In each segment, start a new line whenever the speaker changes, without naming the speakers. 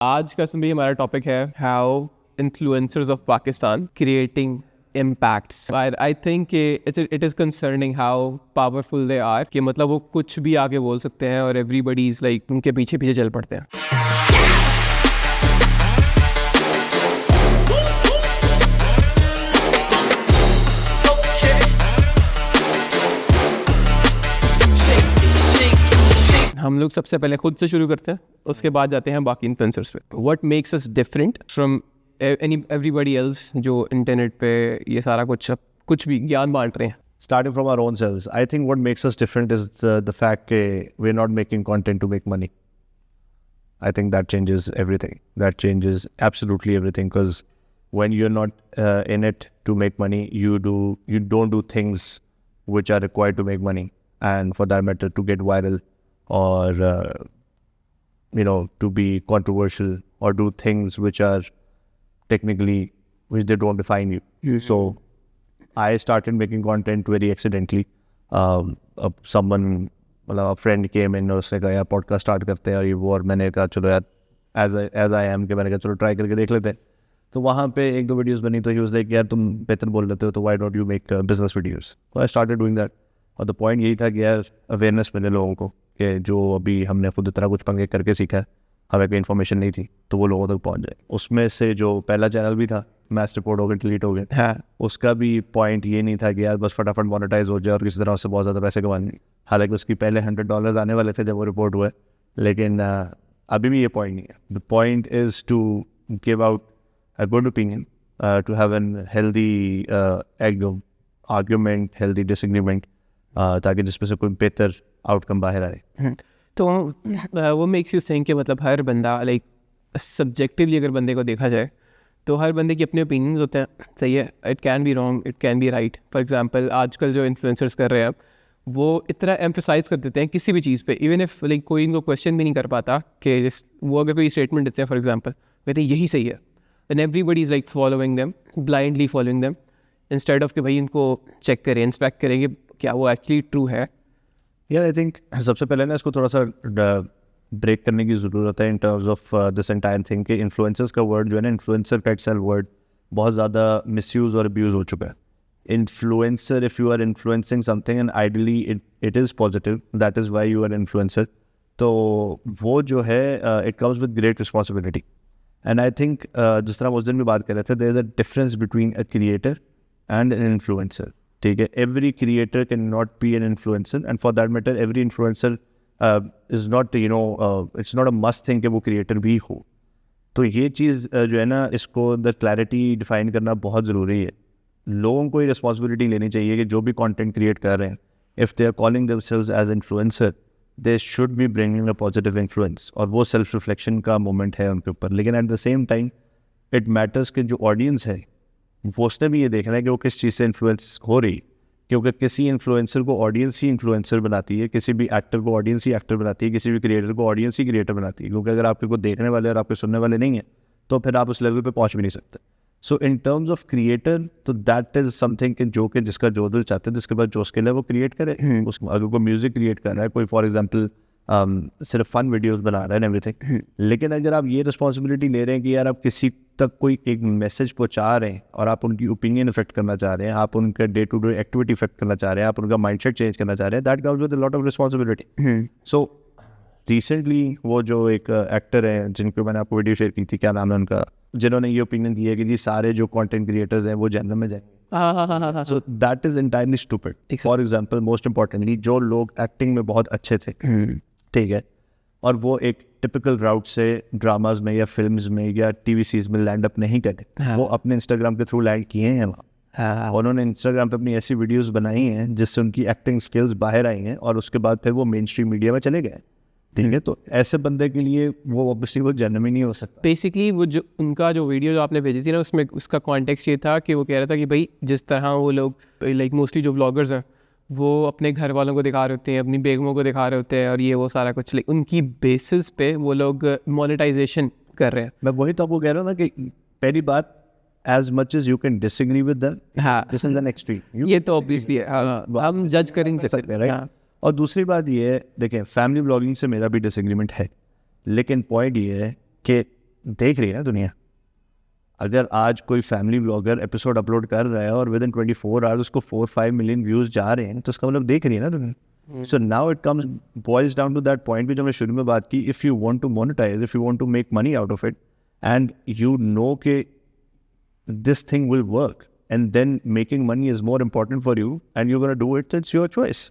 आज का भी हमारा टॉपिक है how influencers of Pakistan creating impacts. I think it is concerning how powerful they are कि मतलब वो कुछ भी आगे बोल सकते हैं और everybody is like उनके पीछे पीछे चल पड़ते हैं. हम लोग सबसे पहले खुद से शुरू करते हैं, उसके बाद जाते हैं बाकी इन्फ्लुएंसर्स पे. What makes us different from everybody else जो इंटरनेट पे ये सारा कुछ भी ज्ञान बांट रहे हैं?
Starting from our own selves, I think what makes us different is the fact that we're not making content to make money. I think that changes everything. That changes absolutely everything, because when you're not in it to make money, you don't do things which are required to make money, and for that matter, to get viral or to be controversial or do things which are technically which they don't define you. Mm-hmm. So I started making content very accidentally. A friend came in और उसने कहा यार podcast start करते हैं और ये वो, और मैंने कहा चलो यार एज आई एम के मैंने कहा चलो ट्राई करके देख लेते हैं. तो वहाँ पे एक दो वीडियोस बनी तो ही वाज लाइक यार तुम बेहतर बोल लेते हो तो why don't you make business videos. तो आई स्टार्टेड डूइंग दैट. और द पॉइंट यही था कि यार अवेयरनेस मिले लोगों को कि जो अभी हमने खुद इतना कुछ पंगे करके सीखा है, हमें कोई इन्फॉर्मेशन नहीं थी, तो वो लोगों तक पहुंच जाए. उसमें से जो पहला चैनल भी था मैस रिपोर्ट हो गए, डिलीट हो गए. हाँ. उसका भी पॉइंट ये नहीं था कि यार बस फटाफट मोनेटाइज हो जाए और किसी तरह उससे बहुत ज़्यादा पैसे कमाने. हालांकि उसकी पहले $100 आने वाले थे जब वो रिपोर्ट हुए, लेकिन अभी भी ये पॉइंट नहीं है. The point is to give out a good opinion, to have an healthy argument, healthy disagreement, ताकि जिसमें से कोई बेहतर आउटकम बाहर आए.
तो वो मेक्स यू थिंक कि मतलब हर बंदा लाइक सब्जेक्टिवली अगर बंदे को देखा जाए तो हर बंदे की अपने ओपिनियंस होते हैं. सही है, it can be wrong, it can be right. For example आजकल जो इन्फ्लुएंसर्स कर रहे हैं वो इतना एम्फसाइज कर देते हैं किसी भी चीज़ पे, इवन इफ लाइक कोई इनको क्वेश्चन भी नहीं कर पाता कि वो अगर कोई स्टेटमेंट देते हैं फॉर एग्जांपल, कहते हैं यही सही है, and everybody is like following them, blindly following them, instead of कि भाई इनको चेक करें, इंस्पेक्ट करें कि क्या वो एक्चुअली ट्रू है.
यार आई थिंक सबसे पहले ना इसको थोड़ा सा ब्रेक करने की ज़रूरत है in terms of this entire thing कि इन्फ्लुएंसर्स का वर्ड जो है ना, इन्फ्लुएंसर का एक्सेल वर्ड बहुत ज़्यादा मिसयूज़ और अब्यूज़ हो चुका है. Influencer, if you are influencing something and ideally it is positive, that is why you are influencer. तो वो जो है it comes with great responsibility. And I think जिस तरह उस दिन भी बात कर रहे थे, there is a difference between a creator and an influencer. ठीक है, every creator can not be an influencer, and for that matter every influencer is not it's not a must thing कि वो क्रिएटर भी हो. तो ये चीज़ जो है ना, इसको द क्लैरिटी डिफाइन करना बहुत ज़रूरी है. लोगों को ये रिस्पॉन्सिबिलिटी लेनी चाहिए कि जो भी कंटेंट क्रिएट कर रहे हैं, if they are calling themselves as influencer, they should be bringing a positive influence, और वो सेल्फ रिफ्लेक्शन का मोमेंट है उनके ऊपर. लेकिन eight the same time it matters कि जो ऑडियंस है वो उसने भी ये देखना है कि वो किस चीज़ से इन्फ्लुएंस हो रही, क्योंकि किसी इन्फ्लुएंसर को ऑडियंस ही इन्फ्लुएंसर बनाती है, किसी भी एक्टर को ऑडियंस ही एक्टर बनाती है, किसी भी क्रिएटर को ऑडियंस ही क्रिएटर बनाती है. क्योंकि अगर आपके को देखने वाले और आपके सुनने वाले नहीं हैं तो फिर आप उस लेवल पे पहुंच भी नहीं सकते. सो इन टर्म्स ऑफ क्रिएटर, तो दैट इज समथिंग कि जो कि जिसका जो दिल चाहते हैं, जिसके पास जो स्किल है वो क्रिएट करे. अगर कोई म्यूजिक क्रिएट कर रहा है, कोई फॉर एग्जाम्पल सिर्फ फन वीडियोस बना रहा है एवरीथिंग, लेकिन अगर आप ये रिस्पॉन्सिबिलिटी ले रहे हैं कि यार आप किसी तक कोई एक मैसेज पहुंचा रहे हैं और आप उनकी ओपिनियन इफेक्ट करना चाह रहे हैं, आप उनका day to day activity effect करना चाह रहे हैं, आप उनका माइंडसेट चेंज करना चाह रहे हैं, that comes with a lot of responsibility. So recently वो जो एक एक्टर है जिनको मैंने आपको वीडियो शेयर की थी, क्या नाम है उनका, जिन्होंने ये ओपिनियन दी है कि जी सारे जो कंटेंट क्रिएटर्स हैं वो जहन्नम में जाएंगे. So that is entirely stupid. For example, most importantly, जो लोग एक्टिंग में बहुत अच्छे थे, ठीक है, और वो एक टिपिकल राउट से ड्रामाज में या फिल्म्स में या टीवी सीरीज में लैंड अप नहीं करे, वो अपने इंस्टाग्राम के थ्रू लैंड किए हैं वहाँ. उन्होंने इंस्टाग्राम पे अपनी ऐसी वीडियोस बनाई हैं जिससे उनकी एक्टिंग स्किल्स बाहर आई हैं, और उसके बाद फिर वो मेन स्ट्रीम मीडिया में चले गए. ठीक है, तो ऐसे बंदे के लिए वो ऑब्वियसली वो जन्म ही नहीं हो सकता.
बेसिकली वो जो उनका जो वीडियो जो आपने भेजी थी ना, उसमें उसका कॉन्टेक्स्ट ये था कि वो कह रहा था कि भाई जिस तरह वो लोग लाइक मोस्टली जो व्लॉगर्स हैं वो अपने घर वालों को दिखा रहे होते हैं, अपनी बेगमों को दिखा रहे होते हैं, और ये वो सारा कुछ लाइक उनकी बेसिस पे वो लोग मोनेटाइजेशन कर रहे हैं.
मैं वही तो आपको कह रहा हूँ ना कि पहली बात, as much as you can disagree with them, this is an extreme.
ये तो ऑब्वियसली है, हम जज कर नहीं सकते, राइट.
और दूसरी बात ये है, देखें, फैमिली ब्लॉगिंग से मेरा भी डिसएग्रीमेंट है, लेकिन पॉइंट ये है कि देख रही है ना दुनिया। अगर आज कोई फैमिली ब्लॉगर एपिसोड अपलोड कर रहा है और विद इन 24 आवर्स उसको 4-5 मिलियन व्यूज़ जा रहे हैं, तो उसका मतलब देख रही है ना दुनिया। So now it comes boils down to that point भी जो हमने शुरू में बात की, if you want to monetize, if you want to make money out of it and you know के this thing will work and then making money is more important for you and you're going to do it, it's your choice.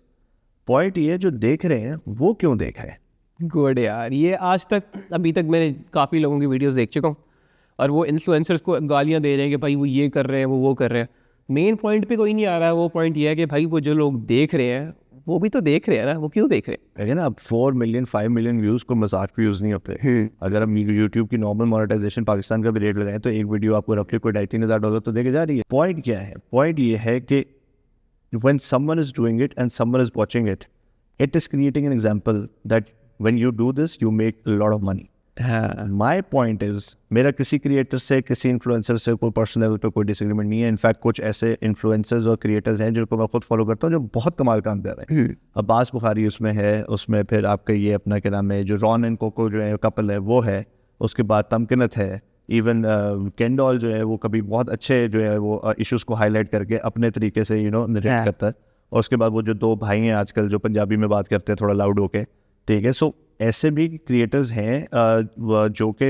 Point ये जो देख रहे हैं वो क्यों देख रहे हैं?
गुड यार, ये आज तक अभी तक मैंने काफ़ी लोगों की वीडियोस देख चुका हूँ और वो इन्फ्लुएंसर्स को गालियाँ दे रहे हैं कि भाई वो ये कर रहे हैं, वो कर रहे हैं। मेन पॉइंट पे कोई नहीं आ रहा है। वो पॉइंट ये है कि भाई वो जो लोग देख रहे हैं वो भी तो देख रहे हैं ना, वो क्यों देख रहे हैं?
है ना, अब 4 मिलियन 5 मिलियन व्यूज़ को मजाक पे यूज़ नहीं होते। अगर हम यूट्यूब की नॉर्मल मोनेटाइजेशन पाकिस्तान का भी रेट लगाएं तो एक वीडियो आपको रफली कोई $2,000-3,000 तो देके जा रही है। पॉइंट क्या है? पॉइंट ये है कि when someone is doing it and someone is watching it, it is creating an example that when you do this you make a lot of money. My point is, मेरा किसी creator से, किसी influencer से कोई personal level पे कोई disagreement नहीं है। इनफैक्ट कुछ ऐसे इन्फ्लुएंसर्स और क्रिएटर्स हैं जिनको मैं खुद फॉलो करता हूँ जो बहुत कमाल काम कर रहे हैं। अब्बास बुखारी उसमें है, उसमें फिर आपका ये अपना क्या नाम है, जो रॉन एंड कोको जो है कपल है वो है, उसके बाद तमकिनत है, इवन केंडॉल जो है वो कभी बहुत अच्छे जो है वो इश्यूज़ को हाईलाइट करके अपने तरीके से नरेट करता है। और उसके बाद वो जो 2 भाई हैं आजकल जो पंजाबी में बात करते हैं थोड़ा लाउड होके, ठीक है। सो ऐसे भी क्रिएटर्स हैं जो कि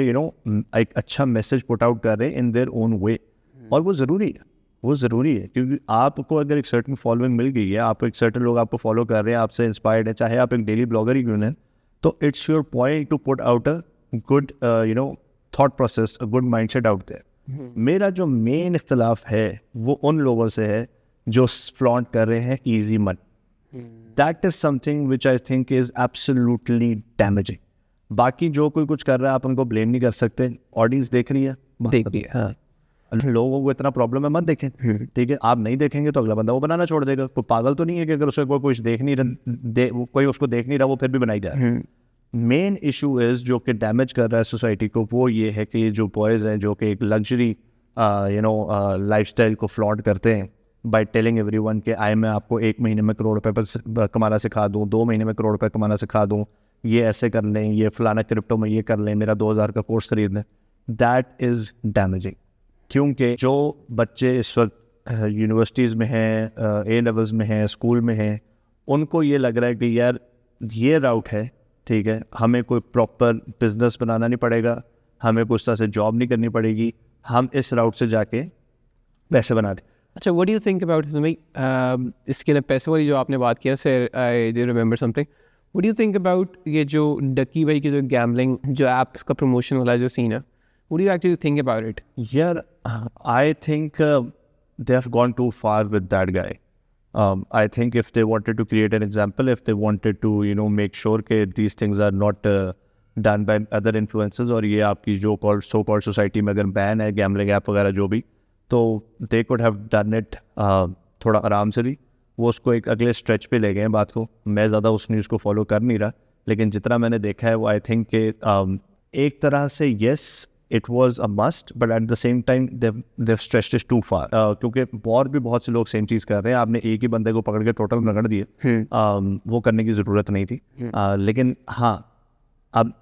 एक अच्छा मैसेज पुट आउट कर रहे हैं इन देयर ओन वे, और वो ज़रूरी है क्योंकि आपको अगर एक सर्टन फॉलोइंग मिल गई है, आप एक सर्टन लोग आपको फॉलो कर रहे हैं, आपसे इंस्पायर्ड है, चाहे आप एक डेली ब्लॉगर ही क्यों ना, तो it's your point to put out a good thought process, a good mindset out there. मेरा जो मेन इख्तलाफ है वो उन लोगों से है जो फ्लॉन्ट कर रहे हैं easy money. That is something which I think is absolutely damaging. बाकी जो कोई कुछ कर रहा है आप उनको ब्लेम नहीं कर सकते, ऑडियंस देख रही है,
देख लिया।
हाँ, लोगों को इतना प्रॉब्लम है, मत देखें, ठीक है। आप नहीं देखेंगे तो अगला बंदा वो बनाना छोड़ देगा। कोई पागल तो नहीं है कि अगर उसे कोई कुछ देख नहीं रहा, कोई उसको देख नहीं रहा वो फिर भी बनाई जा रहा है। मेन इशू इज जो कि डैमेज कर रहा है सोसाइटी को, वो ये है कि ये जो बॉयज़ हैं जो कि एक लग्जरी लाइफस्टाइल को फ्लॉन्ट करते हैं बाय टेलिंग एवरीवन के आई मैं आपको 1 महीने में करोड़ रुपए कमाना सिखा दूँ, 2 महीने में करोड़ रुपए कमाना सिखा दूँ, ये ऐसे कर लें, ये फलाना क्रिप्टो में ये कर लें, मेरा 2000 का कोर्स खरीद लें। दैट इज़ डैमेजिंग, क्योंकि जो बच्चे इस वक्त यूनिवर्सिटीज़ में हैं, ए लेवल्स में हैं, स्कूल में हैं, उनको ये लग रहा है कि यार ये राउट है, ठीक है, हमें कोई प्रॉपर बिजनेस बनाना नहीं पड़ेगा, हमें कुछ तरह से जॉब नहीं करनी पड़ेगी, हम इस राउट से जाके पैसे बना दें।
अच्छा, what do you think about भाई इसके लिए पैसे वाली जो आपने बात किया, sir I do remember something, what do you think about ये जो डकी भाई की जो गैम्बलिंग जो ऐप का प्रमोशन वाला जो सीन है, what do you actually think about it?
यार I think they have gone too far with that guy. I think if they wanted to create an example, if they wanted to make sure that these things are not done by other influencers, और ये आपकी जो so called society में अगर ban है gambling app वगैरह जो भी, तो they could have done it थोड़ा आराम से भी। वो उसको एक अगले स्ट्रेच पे ले गए हैं बात को। मैं ज़्यादा उस न्यूज़ को फॉलो कर नहीं रहा, लेकिन जितना मैंने देखा है वो आई थिंक के एक तरह से yes it was a must, but at the same time they stretched it too far, क्योंकि और भी बहुत से लोग सेम चीज़ कर रहे हैं। आपने एक ही बंदे को पकड़ के टोटल रगड़ दिए, वो करने की ज़रूरत नहीं थी। लेकिन हाँ, अब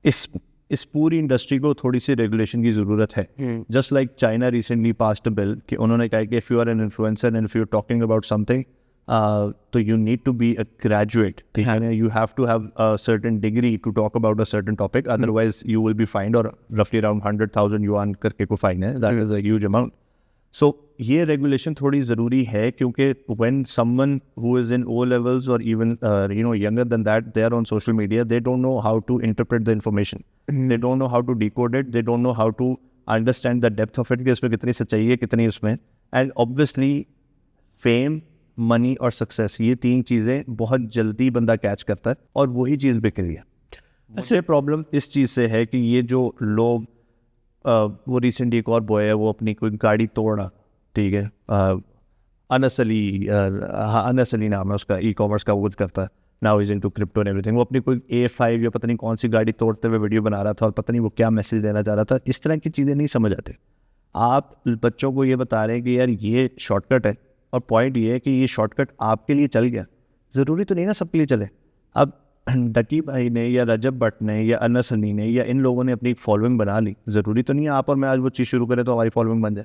इस पूरी इंडस्ट्री को थोड़ी सी रेगुलेशन की ज़रूरत है। Just like China recently passed a bill कि उन्होंने कहा कि if you are an influencer and if you are talking about something तो you need to be a graduate, you have to have a certain degree to talk about a certain topic, otherwise you will be fined, or roughly around 100,000 yuan करके को fine है, that is a huge amount. So ये regulation थोड़ी ज़रूरी है, क्योंकि when someone who is in O levels or even younger than that, they are on social media, they don't know how to interpret the information, they don't know how to decode it, they don't know how to understand the depth of it, कि इसमें कितनी सच्चाई है कितनी उसमें, and obviously fame, money और success, ये 3 चीज़ें बहुत जल्दी बंदा कैच करता है और वही चीज़ बिक रही है। अच्छा, प्रॉब्लम इस चीज़ से है कि ये जो लोग वो रिसेंटली एक और बॉय है, वो अपनी कोई गाड़ी तोड़ा, ठीक है, अनसली नाम है उसका, ई-कॉमर्स का वो कुछ करता है, now is into crypto and everything. वो अपनी कोई A5 या पता नहीं कौन सी गाड़ी तोड़ते हुए वीडियो बना रहा था और पता नहीं वो क्या मैसेज देना चाह रहा था। इस तरह की चीज़ें नहीं समझ आते। आप बच्चों को ये बता रहे हैं कि यार ये शॉर्टकट है, और पॉइंट ये है कि ये शॉर्टकट आपके लिए चल गया, ज़रूरी तो नहीं ना सबके लिए चले। अब डकी भाई ने या रजब भट्ट ने या अनस हनी ने या इन लोगों ने अपनी एक फॉलोइंग बना ली, ज़रूरी तो नहीं है आप और मैं आज वो चीज़ शुरू करें तो हमारी फॉलोइंग बन जाए,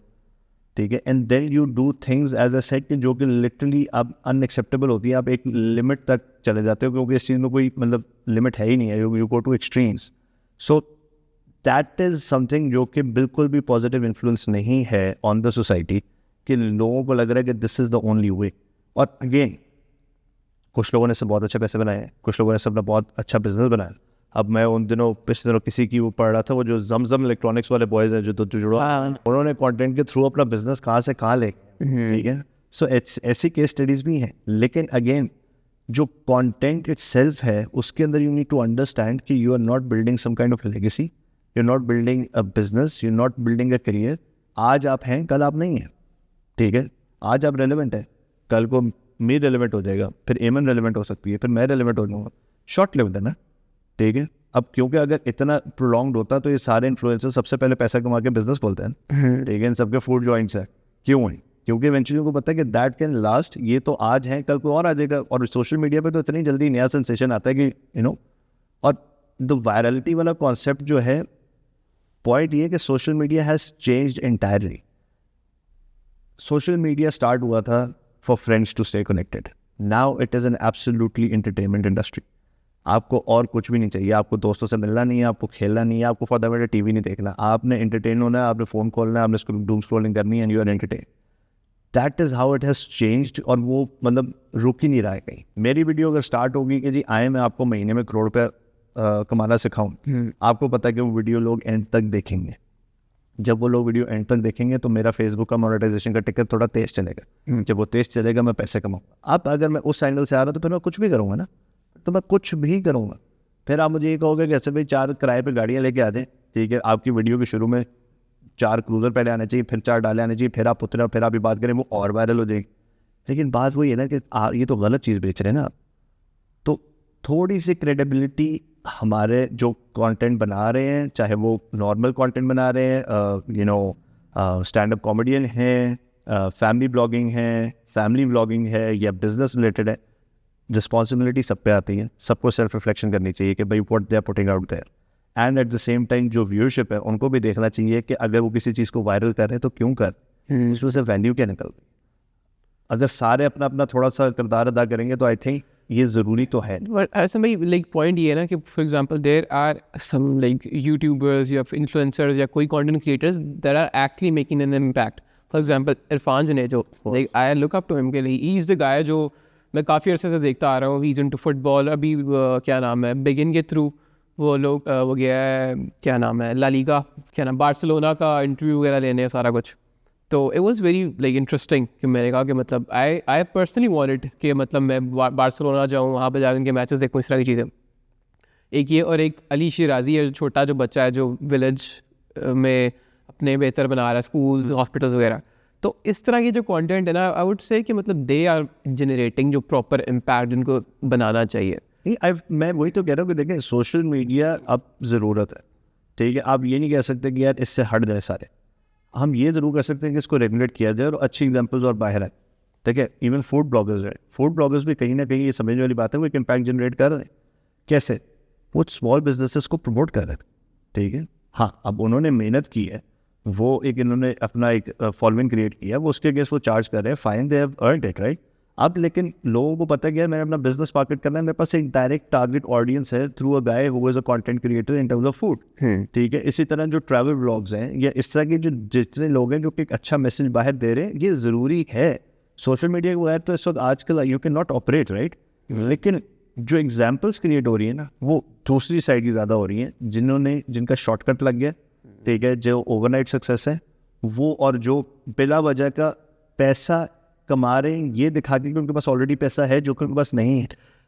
ठीक है। And then you do things as a set कि जो कि लिटरली अब अनएक्सेप्टेबल होती है, आप एक लिमिट तक चले जाते हो क्योंकि इस चीज़ में कोई मतलब लिमिट है ही नहीं है, you go two extremes. So that is something जो कि बिल्कुल भी पॉजिटिव इन्फ्लुएंस नहीं है ऑन द सोसाइटी, कि लोगों को लग रहा है कि this is the only way. और अगेन कुछ लोगों ने सब बहुत अच्छे पैसे बनाए हैं, कुछ लोगों ने सब बहुत अच्छा बिजनेस बनाया। अब मैं उन दिनों पिछले दिनों किसी की वो पढ़ रहा था, वो जो जमजम इलेक्ट्रॉनिक्स वाले बॉयज़ हैं जो जुड़ा, उन्होंने कंटेंट के थ्रू अपना बिजनेस कहाँ से कहाँ ले, ठीक है। सो ऐसी केस स्टडीज़ भी हैं, लेकिन अगेन जो कंटेंट इटसेल्फ है उसके अंदर यू नीड टू अंडरस्टैंड कि you are not building some kind of legacy, you are not building a business, you are not building a career. आज आप हैं, कल आप नहीं हैं, ठीक है। आज आप रेलेवेंट है, कल को मीर रेलेवेंट हो जाएगा, फिर एमन रेलेवेंट हो सकती है, फिर मैं रेलेवेंट हो जाऊँगा। शॉर्ट लिव्ड है ना, ठीक है। अब क्योंकि अगर इतना प्रोलॉन्ग्ड होता तो ये सारे इन्फ्लुएंसर सबसे पहले पैसा कमा के बिजनेस खोलते हैं, ठीक है। इन सबके फूड जॉइंट्स है, क्यों है? क्योंकि इवेंचुअली उनको पता है कि दैट कैन लास्ट, ये तो आज है कल को और आ जाएगा। और सोशल मीडिया पे तो इतनी जल्दी नया सेंसेशन आता है कि यू नो, और द वायरलिटी वाला कॉन्सेप्ट जो है, पॉइंट ये है कि social media has changed entirely. Social media start हुआ था for friends to stay connected, now it is an absolutely entertainment industry. आपको और कुछ भी नहीं चाहिए, आपको दोस्तों से मिलना नहीं है, आपको खेलना नहीं है, आपको फॉर दैट मैटर टीवी नहीं देखना, आपने एंटरटेन होना है, आपने फ़ोन खोलना है, आपने डूम स्क्रॉलिंग करनी है and you are entertain. That is how it has changed, और वो मतलब रुक ही नहीं रहा है कहीं। मेरी वीडियो अगर स्टार्ट होगी कि जी आए मैं आपको महीने में करोड़ रुपये कमाना सिखाऊं, आपको पता है कि वो वीडियो लोग एंड तक देखेंगे। जब वो लोग वीडियो एंड तक देखेंगे तो मेरा फेसबुक का मोनेटाइजेशन का टिकट थोड़ा तेज चलेगा। जब वो तेज चलेगा मैं पैसे कमाऊंगा। अब अगर मैं उस एंगल से आ रहा हूँ तो फिर मैं कुछ भी करूँगा ना, तो मैं कुछ भी करूँगा। फिर आप मुझे ये कहोगे कि ऐसे भाई 4 किराए पे गाड़ियाँ लेके आ जाए, ठीक है। आपकी वीडियो के शुरू में 4 क्रूज़र पहले आने चाहिए, फिर 4 डाले आने चाहिए, फिर आप उतरे, फिर आप ये बात करें, वो और वायरल हो जाएगी। लेकिन बात वही है ना कि ये तो गलत चीज़ बेच रहे हैं ना आप। तो थोड़ी सी क्रेडिबिलिटी हमारे जो कंटेंट बना रहे हैं, चाहे वो नॉर्मल कंटेंट बना रहे हैं, you know stand up comedian हैं, फैमिली ब्लॉगिंग है, फैमिली व्लॉगिंग है, या बिजनेस रिलेटेड है, रिस्पॉन्सिबिलिटी सब पे आती है। सबको सेल्फ रिफ्लेक्शन करनी चाहिए कि भाई what they are putting out there. And at the same time जो व्यूअरशिप है उनको भी देखना चाहिए कि अगर वो किसी चीज़ को वायरल कर रहे हैं तो क्यों कर, उसमें से वैल्यू क्या निकल रही। अगर सारे अपना अपना थोड़ा सा किरदार अदा करेंगे तो आई थिंक ये ज़रूरी तो है।
बट ऐसा भाई लाइक पॉइंट ये है ना कि for example there are some like YouTubers or influencers या कोई content creators that are actually making an impact. For example Irfan Junejo, like I look up to him के लिए, ही इज़ द गाय जो मैं काफ़ी अर्से से देखता आ रहा हूँ। He is into football. अभी क्या नाम है, बिगिन के थ्रू वो लोग वो गया है, क्या नाम है, ला लीगा, क्या नाम, बार्सिलोना का इंटरव्यू वगैरह लेने सारा कुछ। तो it was very like interesting कि मैंने कहा कि मतलब आई पर्सनली वांटेड कि मतलब मैं बार्सिलोना जाऊँ, वहाँ पे जाकर उनके मैचेस देखूँ, इस तरह की चीज़ें। एक ये, और एक अली शिराजी है, छोटा जो बच्चा है जो विलेज में अपने बेहतर बना रहा है, स्कूल हॉस्पिटल्स वगैरह। तो इस तरह की जो कंटेंट है ना, आई वुड से कि मतलब दे आर जनरेटिंग जो प्रॉपर इम्पैक्ट इनको बनाना चाहिए।
मैं वही तो कह रहा हूँ कि देखें सोशल मीडिया अब ज़रूरत है, ठीक है। आप ये नहीं कह सकते कि यार इससे हट जाए सारे। हम ये ज़रूर कर सकते हैं कि इसको रेगुलेट किया जाए और अच्छी एग्जांपल्स और बाहर आए, ठीक है। इवन फूड ब्लॉगर्स हैं, फूड ब्लॉगर्स भी कहीं ना कहीं ये समझने वाली बात है, वो एक इम्पैक्ट जनरेट कर रहे हैं। कैसे? वो स्मॉल बिजनेसेस को प्रमोट कर रहे हैं, ठीक है। हाँ, अब उन्होंने मेहनत की है, वो एक इन्होंने अपना एक फॉलोइंग क्रिएट किया, वो उसके अगेंस्ट वो चार्ज कर रहे हैं, fine, they have earned it, right. अब लेकिन लोगों को पता है कि यार मैंने अपना बिजनेस मार्केट करना है, मेरे पास एक डायरेक्ट टारगेट ऑडियंस है through a guy who is a content creator in terms of food, ठीक है। इसी तरह जो ट्रैवल व्लॉग्स हैं या इस तरह के जो जितने लोग हैं जो कि एक अच्छा मैसेज बाहर दे रहे हैं, ये ज़रूरी है। सोशल मीडिया के बगैर तो इस वक्त आजकल you can not operate, right. लेकिन जो एग्जाम्पल्स क्रिएट हो रही है ना, वो दूसरी साइड की ज़्यादा हो रही हैं, जिनका शॉर्टकट लग गया, ठीक है, जो ओवरनाइट सक्सेस है वो, और जो बिला वजह का पैसा कमा रहे हैं ये दिखा के कि उनके पास ऑलरेडी पैसा है जो कि उनके पास नहीं है।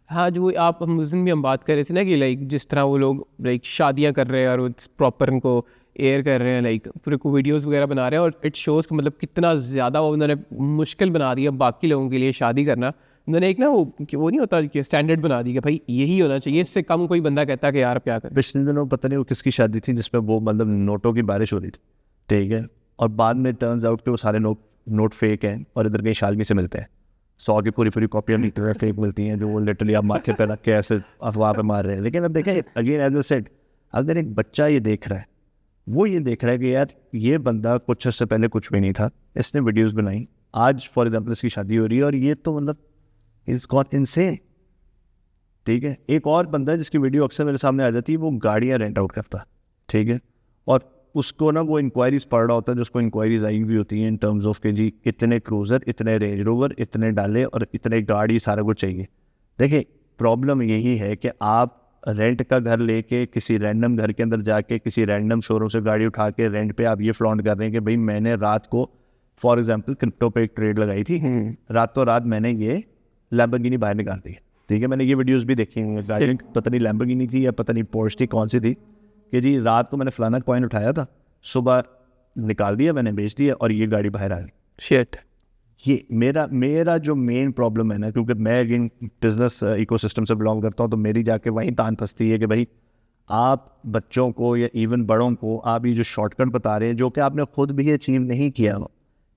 हाँ, जो आप हम उस दिन भी हम बात कर रहे थे ना कि लाइक जिस तरह वो लोग लाइक शादियाँ कर रहे हैं और वो प्रॉपर उनको एयर कर रहे हैं, लाइक पूरे को वीडियोज़ वगैरह बना रहे हैं, और इट शोज़ कि मतलब कितना ज़्यादा वो उन्होंने मुश्किल बना दिया बाकी लोगों के लिए शादी करना। उन्होंने एक ना वो नहीं होता कि स्टैंडर्ड बना दी कि भाई यही होना चाहिए, इससे कम कोई बंदा कहता कि यार क्या करें।
पिछले दिनों पता नहीं वो किसकी शादी थी जिसमें वो मतलब नोटों की बारिश हो रही थी, ठीक है, और बाद में टर्न्स आउट कि वो सारे नोट फेक हैं और इधर कहीं शालमी से मिलते हैं। 100 की पूरी कॉपियाँ निकल रही फेक मिलती हैं जो वो लिटरली आप माथे पे रख के ऐसे अफवाह पे मार रहे हैं। लेकिन अब देखें अगेन एज अ सेड, अगर एक बच्चा ये देख रहा है, वो ये देख रहा है कि यार ये बंदा कुछ से पहले कुछ भी नहीं था, इसने वीडियोस बनाई, आज फॉर एग्जांपल इसकी शादी हो रही है और ये तो मतलब इज गॉट इनसेन, ठीक है। एक और बंदा जिसकी वीडियो अक्सर मेरे सामने आ जाती है, वो गाड़ियाँ रेंट आउट करता, ठीक है, और उसको ना वो इंक्वायरीज पढ़ रहा होता है, जो उसको इंक्वायरीज आई भी होती हैं इन टर्म्स ऑफ के जी इतने क्रूज़र, इतने रेंज रोवर, इतने डाले और इतने गाड़ी, सारा कुछ चाहिए। देखिए प्रॉब्लम यही है कि आप रेंट का घर लेके किसी रैंडम घर के अंदर जाके किसी रैंडम शोरूम से गाड़ी उठा के रेंट पे आप ये फ्लॉन्ट कर रहे हैं कि भाई मैंने रात को फॉर एग्जांपल क्रिप्टो पे एक ट्रेड लगाई थी, रातों रात मैंने ये लैम्बोर्गिनी बाहर निकाल दी, ठीक है। मैंने ये वीडियोस भी देखी हैं, गाड़ी पता नहीं लैम्बोर्गिनी थी या पता नहीं पोर्श थी, कौन सी थी, कि जी रात को मैंने फलाना कॉइन उठाया था, सुबह निकाल दिया मैंने, बेच दिया और ये गाड़ी बाहर आ गई।
शिट।
ये मेरा जो मेन प्रॉब्लम है ना, क्योंकि मैं अगेन बिजनेस इकोसिस्टम से बिलोंग करता हूँ, तो मेरी जाके वहीं तान फंसती है कि भाई आप बच्चों को या इवन बड़ों को आप ये जो शॉर्टकट बता रहे हैं, जो कि आपने खुद भी अचीव नहीं किया,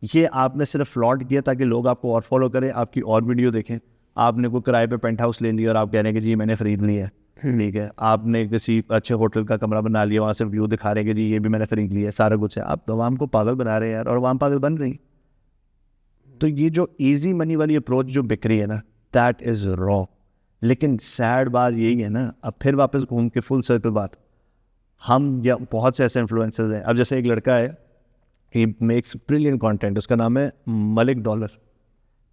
ये आपने सिर्फ फ्लॉन्ट किया ताकि लोग आपको और फॉलो करें, आपकी और वीडियो देखें। आपने कोई किराए पे पेंट हाउस ले लिया और आप कह रहे हैं कि जी मैंने खरीद लिया है, ठीक है। आपने किसी अच्छे होटल का कमरा बना लिया, वहाँ से व्यू दिखा रहे हैं कि जी ये भी मैंने खरीद लिया है, सारा कुछ है। आप आवाम को पागल बना रहे हैं यार, और आवाम पागल बन रही। तो ये जो इजी मनी वाली अप्रोच जो बिक रही है ना, दैट इज़ रॉन्ग। लेकिन सैड बात यही है ना, अब फिर वापस घूम के फुल सर्कल बात, हम या बहुत से ऐसे इन्फ्लुएंसर्स हैं, अब जैसे एक लड़का है, ही मेक्स ब्रिलियंट कंटेंट, उसका नाम है मलिक डॉलर,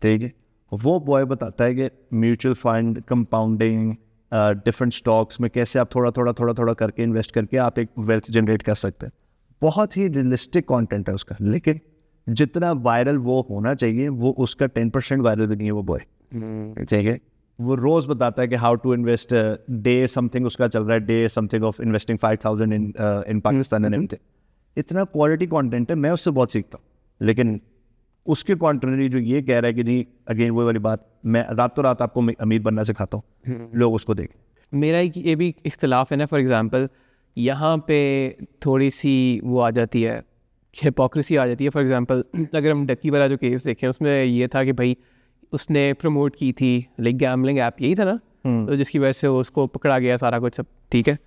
ठीक है। वो बॉय बताता है कि mutual fund, compounding, different stocks में कैसे आप थोड़ा थोड़ा करके इन्वेस्ट करके आप एक वेल्थ जनरेट कर सकते हैं। बहुत ही रियलिस्टिक कंटेंट है उसका, लेकिन जितना वायरल वो होना चाहिए वो उसका 10% वायरल भी नहीं है वो बॉय, ठीक है। वो रोज़ बताता है कि how to invest, day something उसका चल रहा है, day something of investing 5,000 in Pakistan and everything. इतना क्वालिटी कंटेंट है, मैं उससे बहुत सीखता हूँ। लेकिन उसके कॉन्ट्ररी जो ये कह रहा है कि जी अगेन वो वाली बात, मैं रातों रात आपको अमीर बनना सिखाता हूँ, लोग उसको देखें।
मेरा ये भी इख्तलाफ है ना, फॉर एग्जांपल यहाँ पे थोड़ी सी वो आ जाती है, हिपोक्रेसी आ जाती है। फॉर एग्जांपल अगर हम डक्की वाला जो केस देखें, उसमें ये था कि भाई उसने प्रमोट की थी लाइक गैम्बलिंग ऐप, यही था ना, तो जिसकी वजह से उसको पकड़ा गया, सारा कुछ सब ठीक है।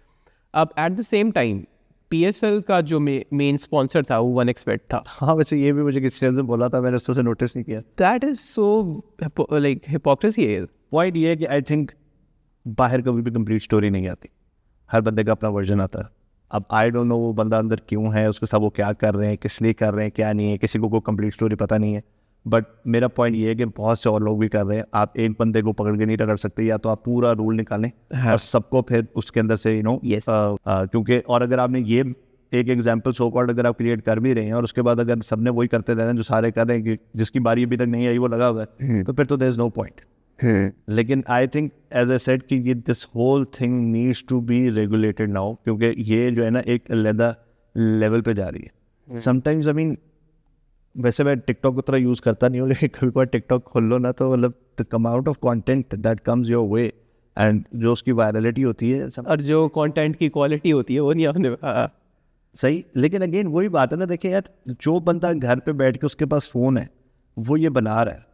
अब eight the same time PSL का जो मेन स्पॉन्सर था वो 1xBet था।
हाँ वैसे ये भी मुझे किसी ने बोला था, मैंने उससे नोटिस नहीं किया।
That is so like hypocrisy है।
पॉइंट ये है कि आई थिंक बाहर कभी भी कंप्लीट स्टोरी नहीं आती, हर बंदे का अपना वर्जन आता है। अब आई डोंट नो वो बंदा अंदर क्यों है, उसके साथ वो क्या कर रहे हैं, किस लिए कर रहे हैं, क्या नहीं है, किसी को कोई कंप्लीट स्टोरी पता नहीं है। बट मेरा पॉइंट ये है कि बहुत से और लोग भी कर रहे हैं। आप एक बंदे को पकड़ के नहीं रगड़ सकते, या तो आप पूरा रूल निकालें और सबको फिर उसके अंदर से
Yes.
क्योंकि और अगर आपने ये एक एग्जाम्पल सो कॉल्ड अगर आप क्रिएट कर भी रहे हैं और उसके बाद अगर सबने वही करते रहे हैं जो सारे कर रहे हैं, कि जिसकी बारी अभी तक नहीं आई वो लगा हुआ है, तो फिर तो देयर इज नो पॉइंट। लेकिन I think as I said कि ये this whole thing needs to be regulated now, क्योंकि ये जो है ना एक अलग लेवल पे जा रही है। समटाइम्स आई मीन, वैसे मैं टिकटॉक उतना यूज़ करता नहीं हूँ, लेकिन कभी बार टिकटॉक खोल लो ना तो मतलब the amount of content that comes your way and जो उसकी वायरलिटी होती है
और जो कंटेंट की क्वालिटी होती है वो नहीं आपने
सही। लेकिन अगेन वही बात है ना, देखिए यार जो बंदा घर पे बैठ के उसके पास फ़ोन है वो ये बना रहा है,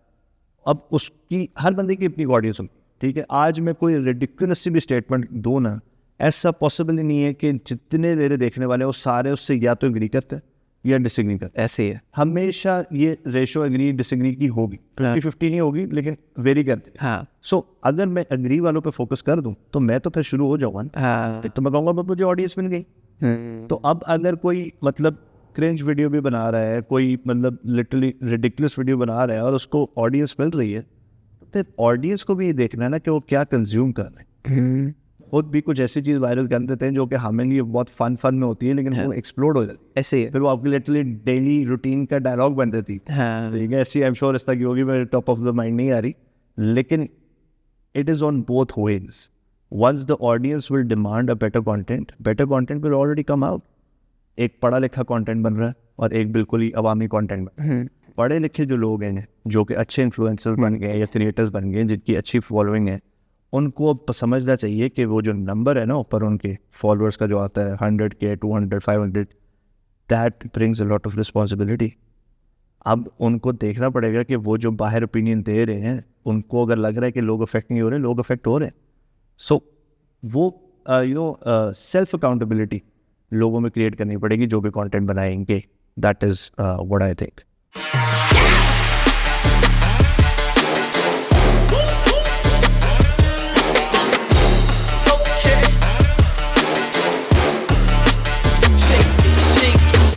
अब उसकी हर बंदे की अपनी ऑडियंस होगी, ठीक है। आज मैं कोई रिडिकुलस सी भी स्टेटमेंट दूँ ना, ऐसा पॉसिबल ही नहीं है कि जितने मेरे देखने वाले वो सारे उससे या तो एग्री करते हैं या डिसएग्री करते हैं।
ऐसे है,
हमेशा ये रेशो एग्री डिसएग्री की होगी, 50-50 नहीं होगी, लेकिन वेरी करते हैं।
हाँ।
सो अगर मैं एग्री वालों पे फोकस कर दूं तो मैं तो फिर शुरू हो जाऊंगा ना।
हाँ।
तो मैं कहूँगा मुझे ऑडियंस मिल गई। तो अब अगर कोई मतलब क्रिंज वीडियो भी बना रहा है, कोई मतलब लिटरली रिडिकुलस वीडियो बना रहा है और उसको ऑडियंस मिल रही है, तो फिर ऑडियंस को भी ये देखना है ना कि वो क्या कंज्यूम कर रहे हैं। खुद भी कुछ ऐसी चीज़ वायरल कर देते हैं जो कि हमें लिए बहुत फन में होती है, लेकिन वो एक्सप्लोड हो जाती है।
ऐसे है।
फिर वो आपकी लिटरली डेली रूटीन का डायलॉग बन जाती है।
हाँ।
ठीक है, ऐसी आई एम श्योर इस तक की होगी, मेरे टॉप ऑफ द माइंड नहीं आ रही, लेकिन it is on both ways. Once the audience will demand a better content will already come out. एक पढ़ा लिखा कंटेंट बन रहा है और एक बिल्कुल ही अवामी कंटेंट बन रहा है। पढ़े लिखे जो लोग हैं जो कि अच्छे इन्फ्लुएंसर बन गए या क्रिएटर्स बन गए जिनकी अच्छी फॉलोइंग है, उनको अब समझना चाहिए कि वो जो नंबर है ना ऊपर उनके फॉलोअर्स का जो आता है 100K 200 500, that brings a lot of responsibility. अब उनको देखना पड़ेगा कि वो जो बाहर ओपिनियन दे रहे हैं उनको अगर लग रहा है कि लोग अफेक्ट नहीं हो रहे, लोग अफेक्ट हो रहे हैं, सो वो सेल्फ अकाउंटेबिलिटी लोगों में क्रिएट करनी पड़ेगी जो भी कंटेंट बनाएंगे. That is what I think.